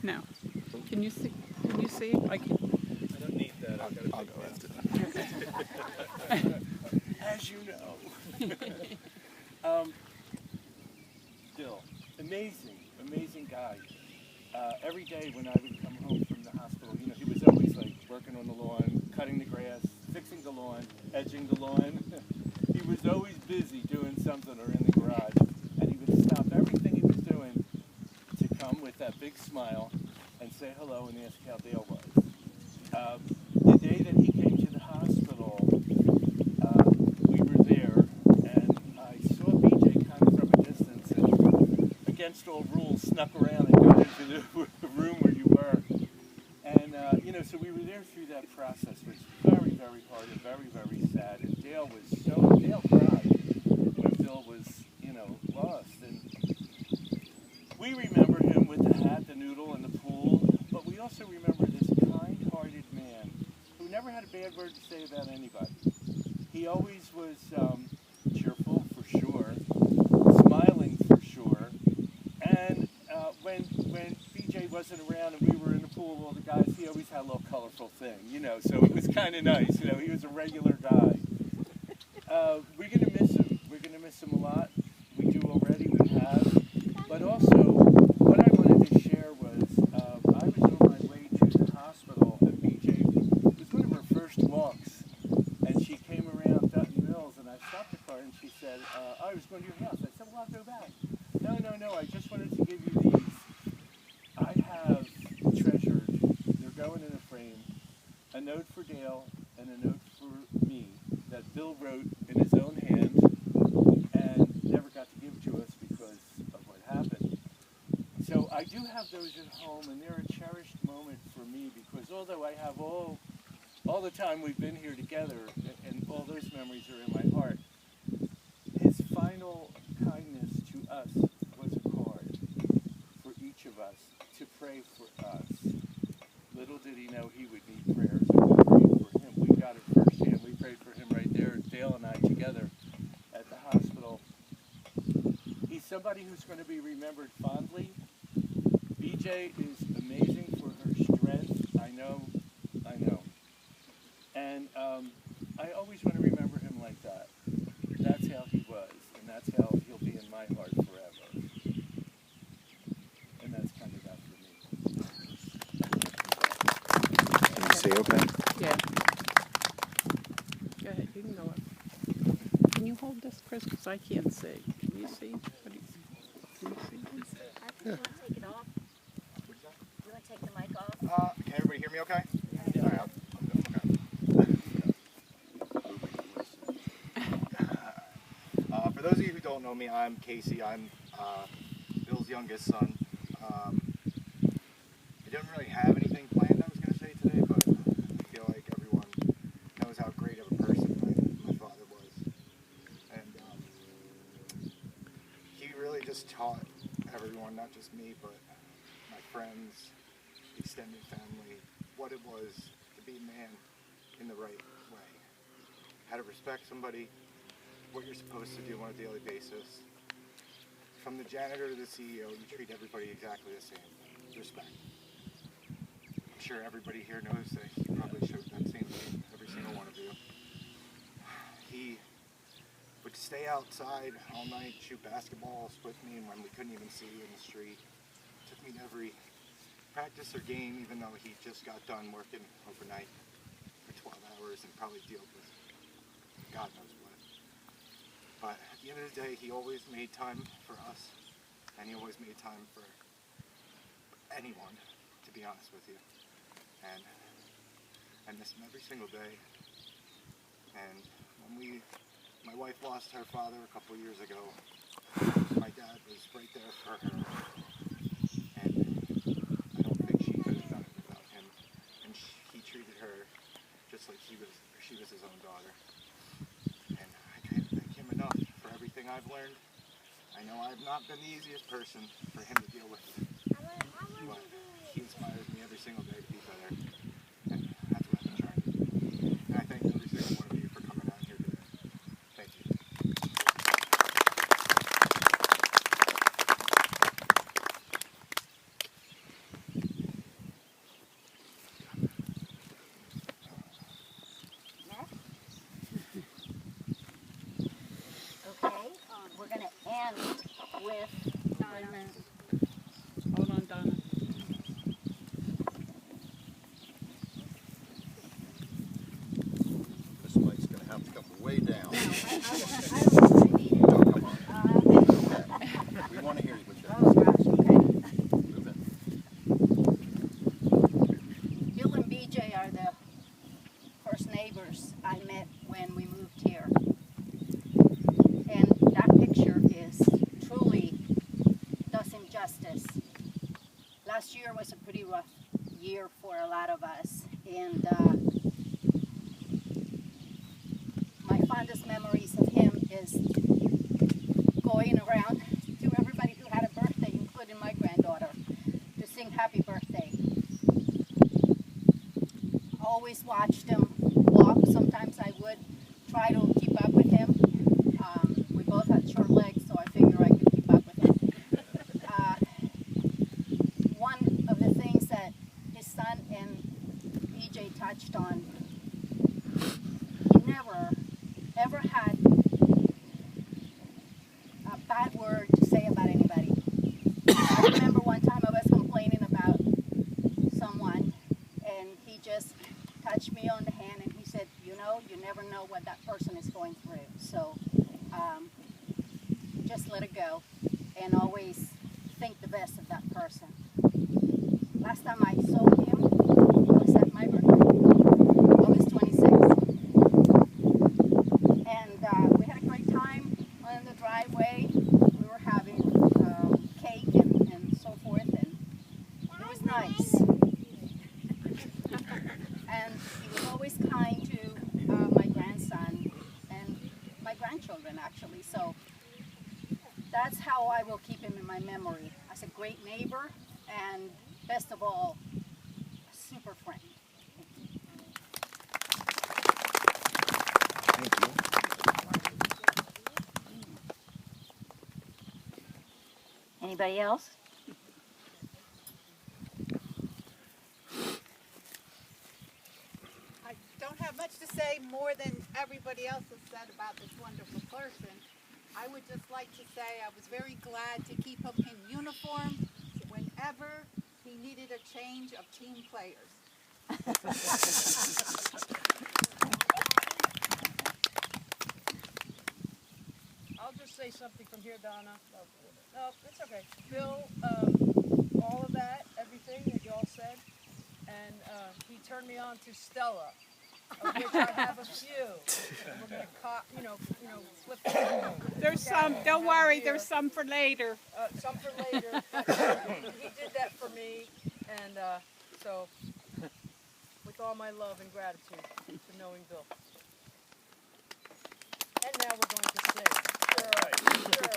No. Can you see? Can you see? I can. I don't need that. I'll go after that. As you know. Bill, amazing guy. Every day when I would come home from the hospital, you know, he was always like working on the lawn, cutting the grass, fixing the lawn, edging the lawn. He was always busy doing something or in the garage. And he would stop everything he was doing to come with that big smile and say hello and ask how Dale was. The day that he came to the hospital, we were there, and I saw BJ kind of from a distance and, against all rules, snuck around and got into the room where you were. And, you know, so we were there through that process. It was very, very hard and very, very sad. And Dale cried when Phil was, you know, lost. And we remember him with the hat, the noodle, and the pool. But we also remember this kind-hearted man who never had a bad word to say about anybody. He always was cheerful, for sure, smiling, for sure. And when BJ wasn't around and we were in the pool, all the guys, he always had a little colorful thing, you know, so it was kind of nice. You know, he was a regular guy. We're going to miss him. We're going to miss him a lot. We do already, we have. But also, what I wanted to share was, I was on my way to the hospital, and BJ, it was one of her first walks, and she came around Dutton Mills, and I stopped the car, and she said, I was going to your house. I said, well, I'll go back. No, I just wanted to give you these. I have treasured, they're going in a frame, a note for Dale and a note for me that Bill wrote in his own hand and never got to give to us because of what happened. So I do have those at home, and they're a cherished moment for me because although I have all the time we've been here together and all those memories are in my heart, his final kindness to us was a card for each of us to pray for us. Little did he know he would need prayers, and we prayed for him. We got it firsthand. We prayed for him right there, Dale and I together at the hospital. He's somebody who's going to be remembered fondly. BJ is amazing for her strength. I know. And I always want to remember him like that. That's how he was, and that's how he'll be in my heart forever. And that's kind of that for me. Can you see okay? Yeah. Go ahead. You can go up. Can you hold this, Chris? Because I can't see. Can you see? What do you see? Can you see? You want to take it off? You want to take the mic off? Can everybody hear me okay? Yeah. All right, I'm good. For those of you who don't know me, I'm Casey. I'm Bill's youngest son. I didn't really have anything planned I was going to say today, but I feel like everyone knows how great of a person my father was. And he really just taught everyone, not just me, but my friends, extended family, what it was to be a man in the right way. How to respect somebody, what you're supposed to do on a daily basis. From the janitor to the CEO, you treat everybody exactly the same. Respect. I'm sure everybody here knows that he probably showed that same thing, every single one of you. He would stay outside all night, shoot basketballs with me when we couldn't even see in the street. Took me to every practice or game, even though he just got done working overnight for 12 hours and probably dealt with God knows what. But at the end of the day, he always made time for us, and he always made time for anyone, to be honest with you. And I miss him every single day. And when my wife lost her father a couple years ago, my dad was right there for her. And I don't think she could have done it without him. And he treated her just like she was his own daughter. And I can't thank him enough for everything I've learned. I know I've not been the easiest person for him to deal with, but he inspires me every single day to be better, and that's what I've been trying to do. And I thank every single one of you for coming out here today. Thank you. a pretty rough year for a lot of us. And my fondest memories of him is going around to everybody who had a birthday, including my granddaughter, to sing happy birthday. Always watched him walk. Sometimes I would try to keep up with him. We both had short legs, so I figured I could keep up with him. One of the things that his son and BJ touched on, he never, ever had a bad word to say about anybody. I remember one time I was complaining about someone, and he just touched me on the hand and he said, you know, you never know what that person is going through. So just let it go and always think the best of that person. Last time I saw him was at my birthday, August 26th. And we had a great time on the driveway. We were having cake and so forth, and it was nice. And he was always kind to my grandson and my grandchildren, actually. So that's how I will keep him in my memory, as a great neighbor and, best of all, a super friend. Thank you. Anybody else? I don't have much to say more than everybody else has said about this wonderful person. I would just like to say I was very glad to keep him in uniform whenever he needed a change of team players. I'll just say something from here, Donna. No, it's okay. Bill, all of that, everything that you all said, and he turned me on to Stella, of which I have a few. And we're gonna, flip. There's some, don't worry, there's some for later. Some for later. He did that for me, and so, with all my love and gratitude for knowing Bill. And now we're going to sing. Sure.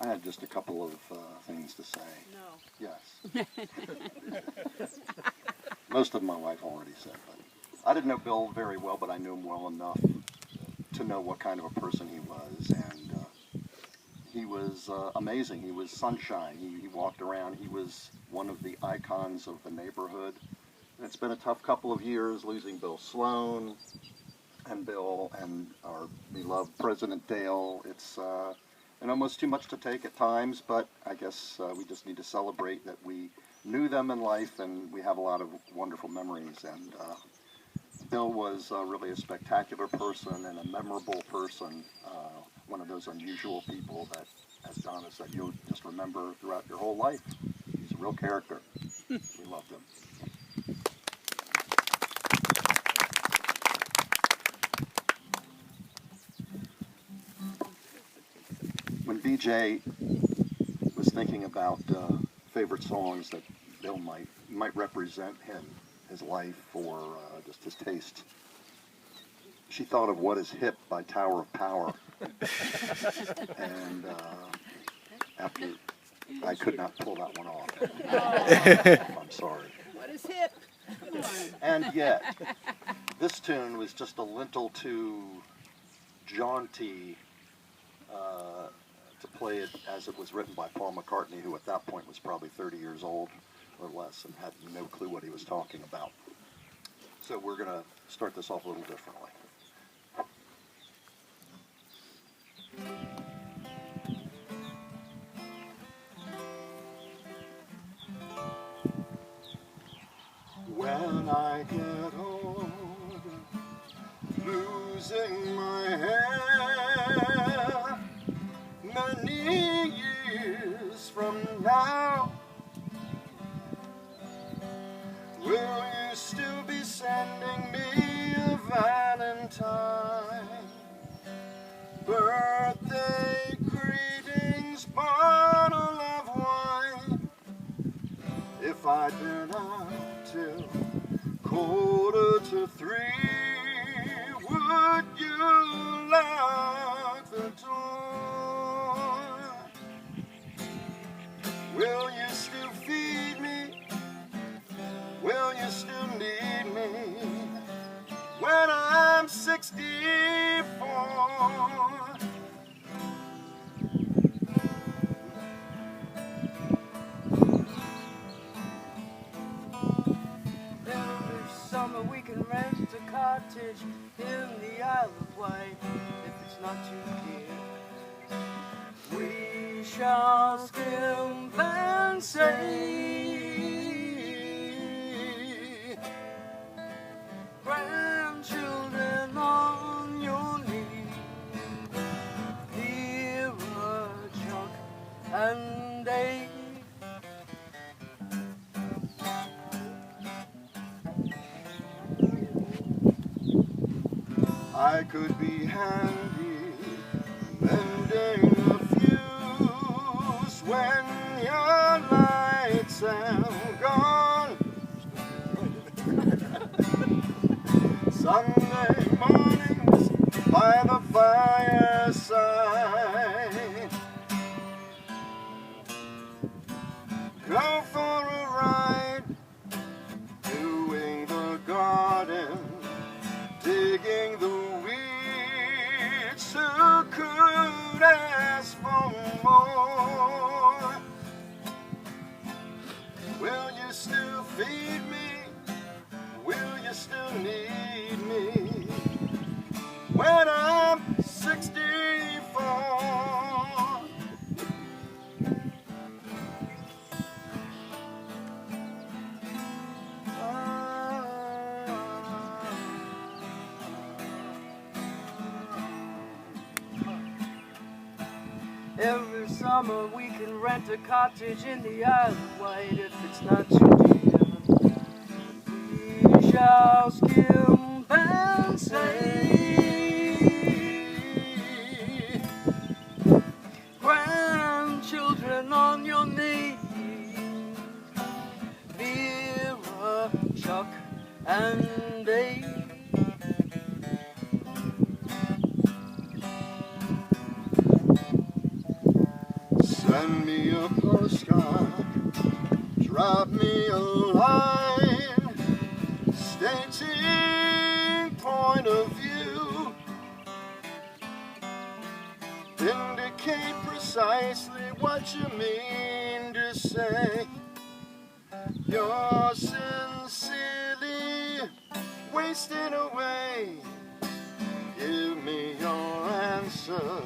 I had just a couple of things to say. No. Yes. Most of my wife already said, but I didn't know Bill very well, but I knew him well enough to know what kind of a person he was, and he was amazing. He was sunshine. He walked around. He was one of the icons of the neighborhood. And it's been a tough couple of years losing Bill Sloan and Bill and our beloved President Dale. It's and almost too much to take at times, but I guess we just need to celebrate that we knew them in life, and we have a lot of wonderful memories. And Bill was really a spectacular person and a memorable person, one of those unusual people that, as Donna said, you'll just remember throughout your whole life. He's a real character. We loved him. When BJ was thinking about favorite songs that Bill might represent him, his life, or just his taste, she thought of What Is Hip by Tower of Power. And after, I could not pull that one off. I'm sorry. What is hip? Come on. And yet, this tune was just a little too jaunty to play it as it was written by Paul McCartney, who at that point was probably 30 years old or less and had no clue what he was talking about. So we're going to start this off a little differently. When I get old, losing my hair, many years from now, will you still be sending me a Valentine? Birthday greetings, bottle of wine. I'd been up till 2:45, would you lock the door? Will you still feed me? Will you still need me when I'm 64? Every summer we can rent a cottage in the Isle of Wight if it's not too dear. We shall skimp and say, grandchildren on your knee, Vera, Chuck, and Dave. I could be handy mending a fuse when your lights are gone. Sunday mornings by the fireside, go for a ride, doing the garden, digging the weeds. Who could ask for more? Will you still feed me? Will you still need me when I'm 64? Every summer we can rent a cottage in the Isle of Wight if it's not too dear. We shall skimp and say, grandchildren on your knee, Vera, Chuck, and Dave. Send me a postcard, drop me a line, stating point of view, indicate precisely what you mean to say. You're sincerely wasting away. Give me your answer.